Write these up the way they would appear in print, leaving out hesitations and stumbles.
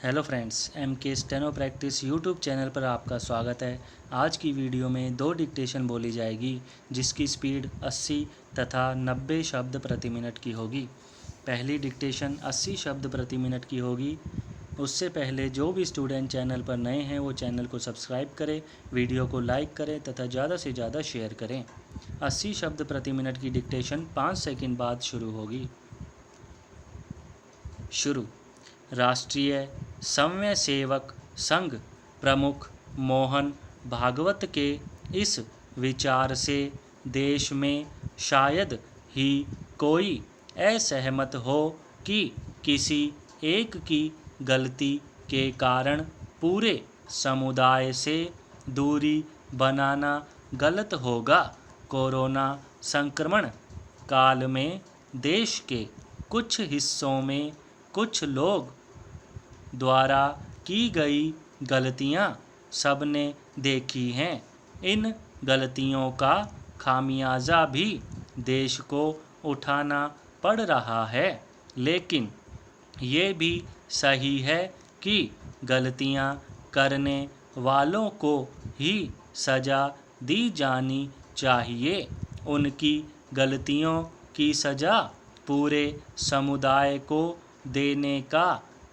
Hello friends, M के steno practice YouTube channel पर आपका स्वागत है। आज की वीडियो में 2 डिक्टेशन बोली जाएगी जिसकी स्पीड 80 तथा 90 शब्द प्रति मिनट की होगी। पहली डिक्टेशन 80 शब्द प्रति मिनट की होगी। उससे पहले जो भी स्टूडेंट चैनल पर नए हैं वो चैनल को सब्सक्राइब करें, वीडियो को लाइक करें तथा ज़्यादा से ज़्यादा शेयर करें। 80 शब्द प्रति मिनट की डिक्टेशन 5 सेकंड बाद शुरू होगी। शुरू। राष्ट्रीय स्वयंसेवक संघ प्रमुख मोहन भागवत के इस विचार से देश में शायद ही कोई असहमत हो कि किसी एक की गलती के कारण पूरे समुदाय से दूरी बनाना गलत होगा। कोरोना संक्रमण काल में देश के कुछ हिस्सों में कुछ लोग द्वारा की गई गलतियां सबने देखी हैं। इन गलतियों का खामियाजा भी देश को उठाना पड़ रहा है, लेकिन ये भी सही है कि गलतियां करने वालों को ही सज़ा दी जानी चाहिए। उनकी गलतियों की सज़ा पूरे समुदाय को देने का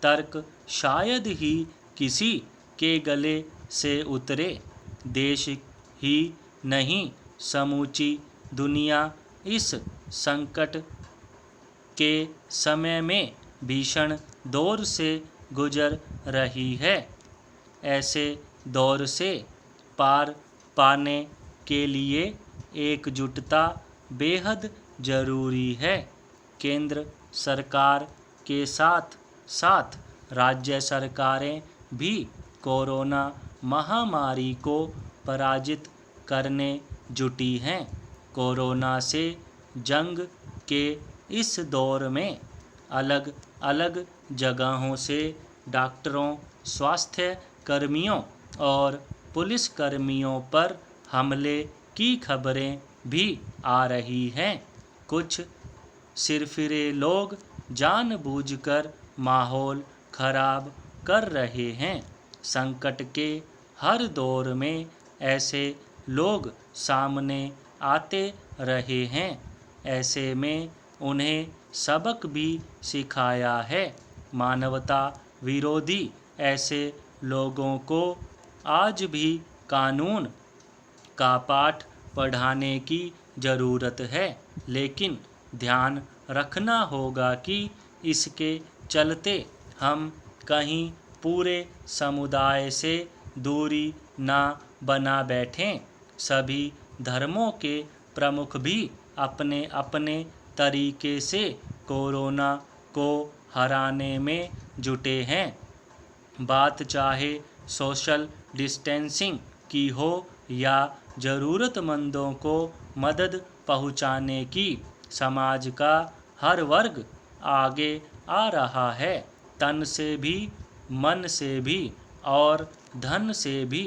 तर्क शायद ही किसी के गले से उतरे। देश ही नहीं, समूची दुनिया इस संकट के समय में भीषण दौर से गुजर रही है। ऐसे दौर से पार पाने के लिए एकजुटता बेहद ज़रूरी है। केंद्र सरकार के साथ साथ राज्य सरकारें भी कोरोना महामारी को पराजित करने जुटी हैं। कोरोना से जंग के इस दौर में अलग अलग जगहों से डॉक्टरों, स्वास्थ्य कर्मियों और पुलिस कर्मियों पर हमले की खबरें भी आ रही हैं। कुछ सिरफिरे लोग जानबूझकर माहौल खराब कर रहे हैं। संकट के हर दौर में ऐसे लोग सामने आते रहे हैं। ऐसे में उन्हें सबक भी सिखाया है। मानवता विरोधी ऐसे लोगों को आज भी कानून का पाठ पढ़ाने की ज़रूरत है, लेकिन ध्यान रखना होगा कि इसके चलते हम कहीं पूरे समुदाय से दूरी ना बना बैठें। सभी धर्मों के प्रमुख भी अपने अपने तरीके से कोरोना को हराने में जुटे हैं। बात चाहे सोशल डिस्टेंसिंग की हो या ज़रूरतमंदों को मदद पहुंचाने की, समाज का हर वर्ग आगे आ रहा है। तन से भी, मन से भी और धन से भी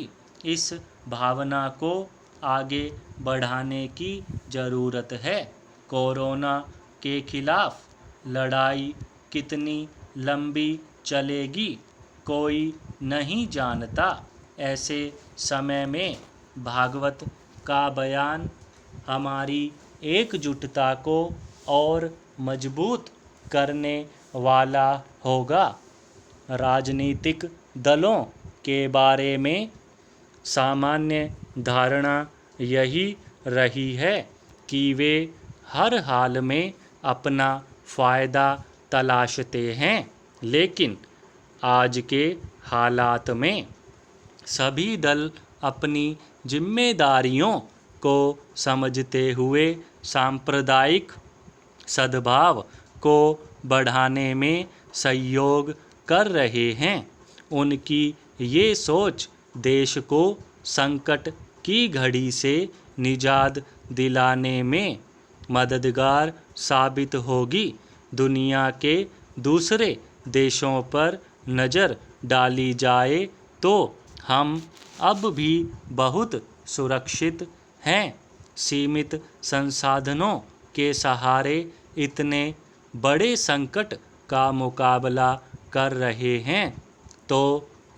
इस भावना को आगे बढ़ाने की ज़रूरत है। कोरोना के खिलाफ लड़ाई कितनी लंबी चलेगी कोई नहीं जानता। ऐसे समय में भागवत का बयान हमारी एकजुटता को और मजबूत करने वाला होगा। राजनीतिक दलों के बारे में सामान्य धारणा यही रही है कि वे हर हाल में अपना फ़ायदा तलाशते हैं, लेकिन आज के हालात में सभी दल अपनी जिम्मेदारियों को समझते हुए सांप्रदायिक सद्भाव को बढ़ाने में सहयोग कर रहे हैं। उनकी ये सोच देश को संकट की घड़ी से निजात दिलाने में मददगार साबित होगी। दुनिया के दूसरे देशों पर नज़र डाली जाए तो हम अब भी बहुत सुरक्षित हैं। सीमित संसाधनों के सहारे इतने बड़े संकट का मुकाबला कर रहे हैं। तो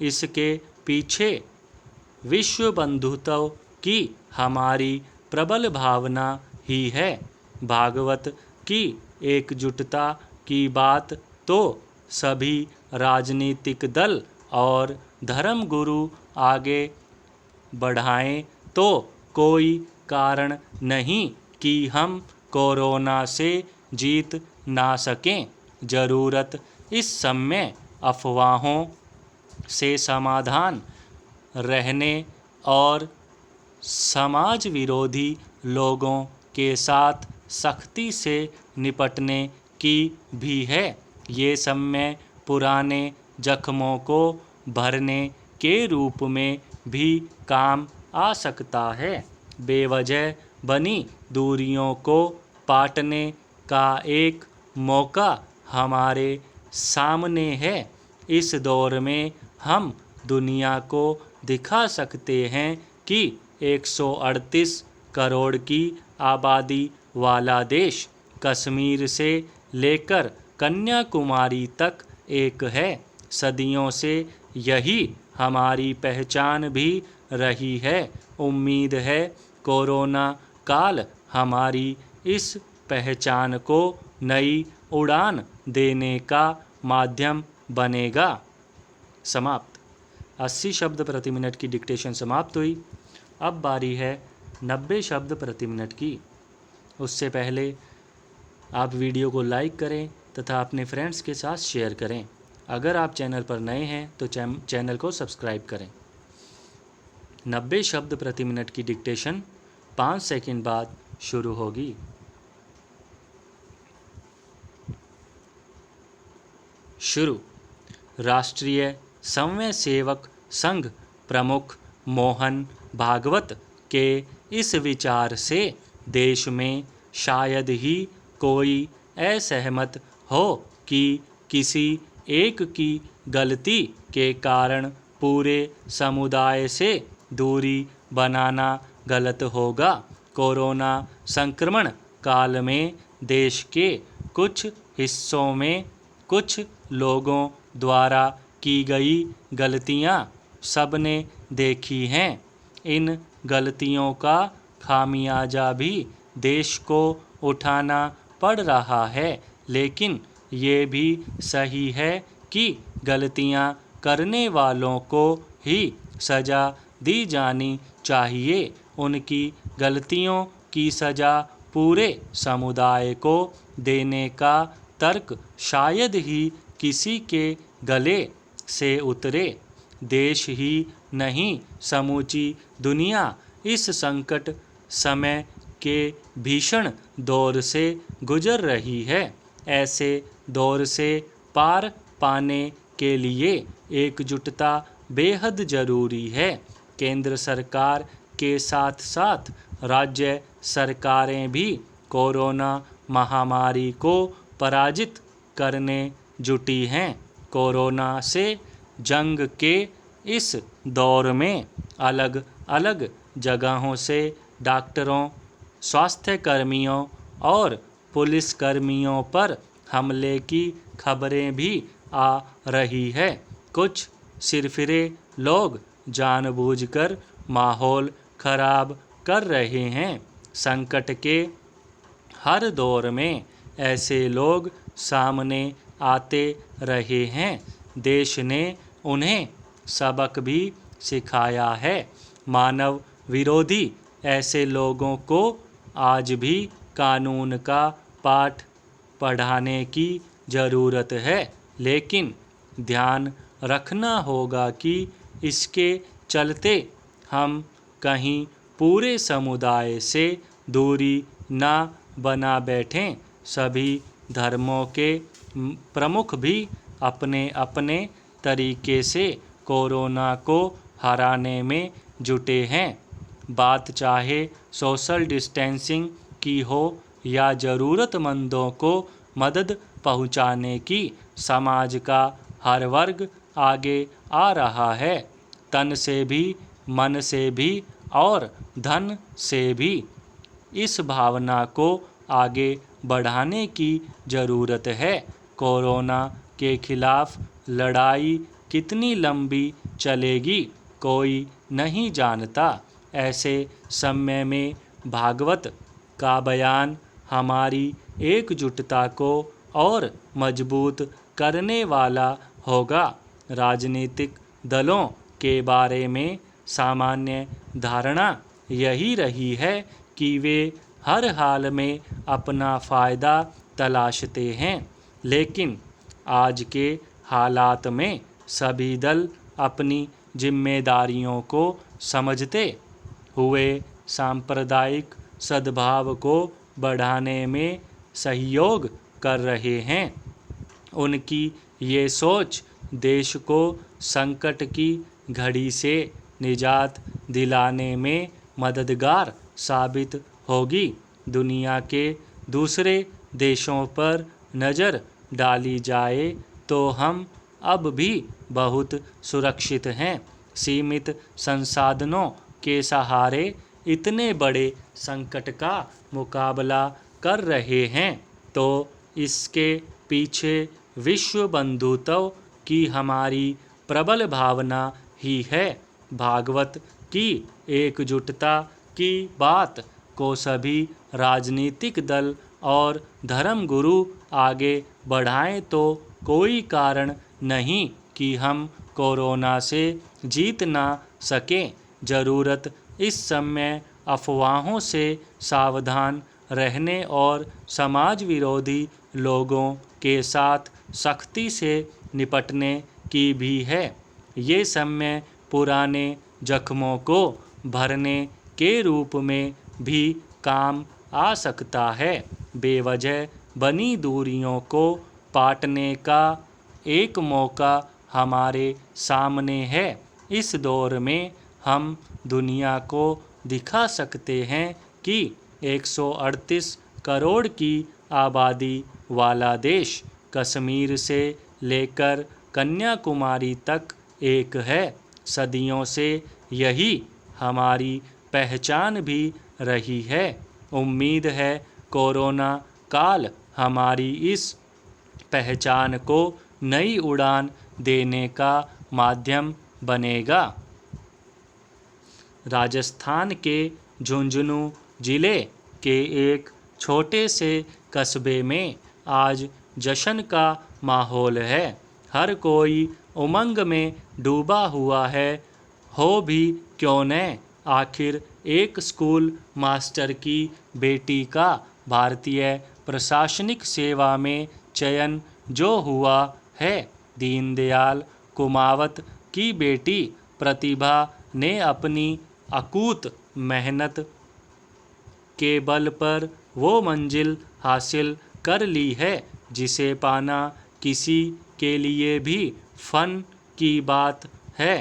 इसके पीछे विश्व बंधुत्व की हमारी प्रबल भावना ही है। भागवत की एकजुटता की बात तो सभी राजनीतिक दल और धर्मगुरु आगे बढ़ाएं तो कोई कारण नहीं कि हम कोरोना से जीत ना सकें। ज़रूरत इस समय अफवाहों से समाधान रहने और समाज विरोधी लोगों के साथ सख्ती से निपटने की भी है। ये समय पुराने जख्मों को भरने के रूप में भी काम आ सकता है। बेवजह बनी दूरियों को पाटने का एक मौका हमारे सामने है। इस दौर में हम दुनिया को दिखा सकते हैं कि 138 करोड़ की आबादी वाला देश कश्मीर से लेकर कन्याकुमारी तक एक है। सदियों से यही हमारी पहचान भी रही है। उम्मीद है कोरोना काल हमारी इस पहचान को नई उड़ान देने का माध्यम बनेगा। समाप्त। 80 शब्द प्रति मिनट की डिक्टेशन समाप्त हुई। अब बारी है 90 शब्द प्रति मिनट की। उससे पहले आप वीडियो को लाइक करें तथा अपने फ्रेंड्स के साथ शेयर करें। अगर आप चैनल पर नए हैं तो चैनल को सब्सक्राइब करें। 90 शब्द प्रति मिनट की डिक्टेशन 5 सेकंड बाद शुरू होगी। शुरू। राष्ट्रीय स्वयंसेवक संघ प्रमुख मोहन भागवत के इस विचार से देश में शायद ही कोई असहमत हो कि किसी एक की गलती के कारण पूरे समुदाय से दूरी बनाना गलत होगा। कोरोना संक्रमण काल में देश के कुछ हिस्सों में कुछ लोगों द्वारा की गई गलतियां सबने देखी हैं। इन गलतियों का खामियाजा भी देश को उठाना पड़ रहा है, लेकिन ये भी सही है कि गलतियां करने वालों को ही सज़ा दी जानी चाहिए। उनकी गलतियों की सज़ा पूरे समुदाय को देने का तर्क शायद ही किसी के गले से उतरे। देश ही नहीं, समूची दुनिया इस संकट समय के भीषण दौर से गुजर रही है। ऐसे दौर से पार पाने के लिए एकजुटता बेहद ज़रूरी है। केंद्र सरकार के साथ साथ राज्य सरकारें भी कोरोना महामारी को पराजित करने जुटी हैं। कोरोना से जंग के इस दौर में अलग अलग जगहों से डॉक्टरों, स्वास्थ्यकर्मियों और पुलिसकर्मियों पर हमले की खबरें भी आ रही है। कुछ सिरफिरे लोग जानबूझकर माहौल खराब कर रहे हैं। संकट के हर दौर में ऐसे लोग सामने आते रहे हैं। देश ने उन्हें सबक भी सिखाया है। मानव विरोधी ऐसे लोगों को आज भी कानून का पाठ पढ़ाने की ज़रूरत है, लेकिन ध्यान रखना होगा कि इसके चलते हम कहीं पूरे समुदाय से दूरी ना बना बैठें। सभी धर्मों के प्रमुख भी अपने अपने तरीके से कोरोना को हराने में जुटे हैं। बात चाहे सोशल डिस्टेंसिंग की हो या ज़रूरतमंदों को मदद पहुंचाने की, समाज का हर वर्ग आगे आ रहा है। तन से भी, मन से भी और धन से भी। इस भावना को आगे बढ़ाने की ज़रूरत है। कोरोना के खिलाफ लड़ाई कितनी लंबी चलेगी कोई नहीं जानता। ऐसे समय में भागवत का बयान हमारी एकजुटता को और मजबूत करने वाला होगा। राजनीतिक दलों के बारे में सामान्य धारणा यही रही है कि वे हर हाल में अपना फ़ायदा तलाशते हैं, लेकिन आज के हालात में सभी दल अपनी जिम्मेदारियों को समझते हुए सांप्रदायिक सद्भाव को बढ़ाने में सहयोग कर रहे हैं। उनकी ये सोच देश को संकट की घड़ी से निजात दिलाने में मददगार साबित होगी। दुनिया के दूसरे देशों पर नज़र डाली जाए तो हम अब भी बहुत सुरक्षित हैं। सीमित संसाधनों के सहारे इतने बड़े संकट का मुकाबला कर रहे हैं, तो इसके पीछे विश्व बंधुत्व की हमारी प्रबल भावना ही है। भागवत की एकजुटता की बात को सभी राजनीतिक दल और धर्मगुरु आगे बढ़ाएं तो कोई कारण नहीं कि हम कोरोना से जीत ना सकें। ज़रूरत इस समय अफवाहों से सावधान रहने और समाज विरोधी लोगों के साथ सख्ती से निपटने की भी है। ये समय पुराने जख्मों को भरने के रूप में भी काम आ सकता है। बेवजह बनी दूरियों को पाटने का एक मौका हमारे सामने है। इस दौर में हम दुनिया को दिखा सकते हैं कि 138 करोड़ की आबादी वाला देश कश्मीर से लेकर कन्याकुमारी तक एक है। सदियों से यही हमारी पहचान भी रही है। उम्मीद है कोरोना काल हमारी इस पहचान को नई उड़ान देने का माध्यम बनेगा। राजस्थान के झुंझुनू जिले के एक छोटे से कस्बे में आज जश्न का माहौल है। हर कोई उमंग में डूबा हुआ है। हो भी क्यों न, आखिर एक स्कूल मास्टर की बेटी का भारतीय प्रशासनिक सेवा में चयन जो हुआ है। दीनदयाल कुमावत की बेटी प्रतिभा ने अपनी अकूत मेहनत के बल पर वो मंजिल हासिल कर ली है जिसे पाना किसी के लिए भी फन की बात है।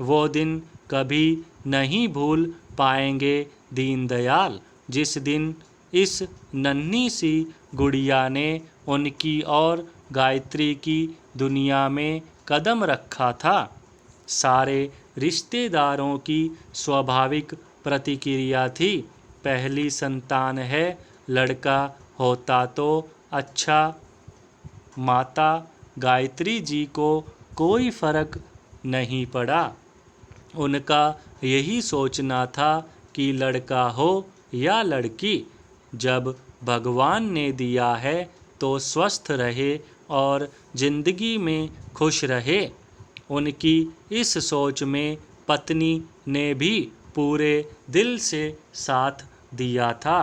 वो दिन कभी नहीं भूल पाएंगे दीनदयाल, जिस दिन इस नन्ही सी गुड़िया ने उनकी और गायत्री की दुनिया में कदम रखा था। सारे रिश्तेदारों की स्वाभाविक प्रतिक्रिया थी, पहली संतान है, लड़का होता तो अच्छा। माता गायत्री जी को कोई फर्क नहीं पड़ा। उनका यही सोचना था कि लड़का हो या लड़की, जब भगवान ने दिया है तो स्वस्थ रहे और ज़िंदगी में खुश रहे। उनकी इस सोच में पत्नी ने भी पूरे दिल से साथ दिया था।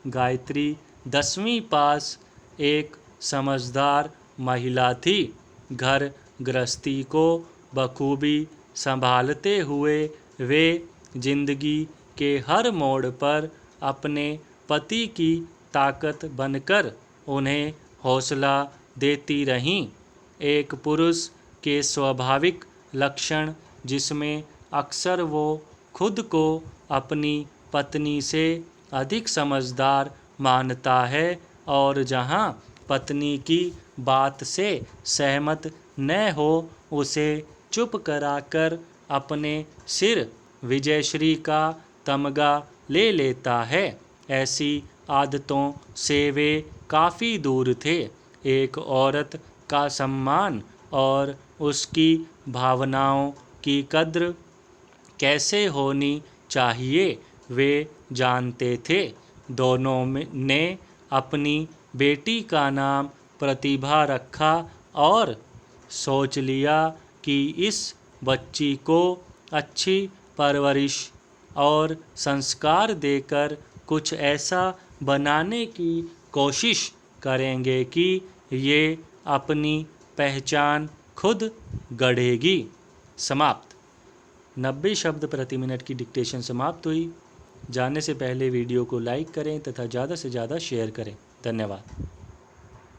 गायत्री 10वीं पास एक समझदार महिला थी। घर गृहस्थी को बखूबी संभालते हुए वे जिंदगी के हर मोड़ पर अपने पति की ताकत बनकर उन्हें हौसला देती रहीं। एक पुरुष के स्वाभाविक लक्षण जिसमें अक्सर वो खुद को अपनी पत्नी से अधिक समझदार मानता है और जहां पत्नी की बात से सहमत न हो उसे चुप कराकर अपने सिर विजयश्री का तमगा ले लेता है। ऐसी आदतों से वे काफ़ी दूर थे। एक औरत का सम्मान और उसकी भावनाओं की कद्र कैसे होनी चाहिए वे जानते थे। दोनों ने अपनी बेटी का नाम प्रतिभा रखा और सोच लिया कि इस बच्ची को अच्छी परवरिश और संस्कार देकर कुछ ऐसा बनाने की कोशिश करेंगे कि ये अपनी पहचान खुद गढ़ेगी। समाप्त। 90 शब्द प्रति मिनट की डिक्टेशन समाप्त हुई। जाने से पहले वीडियो को लाइक करें तथा ज़्यादा से ज़्यादा शेयर करें। धन्यवाद।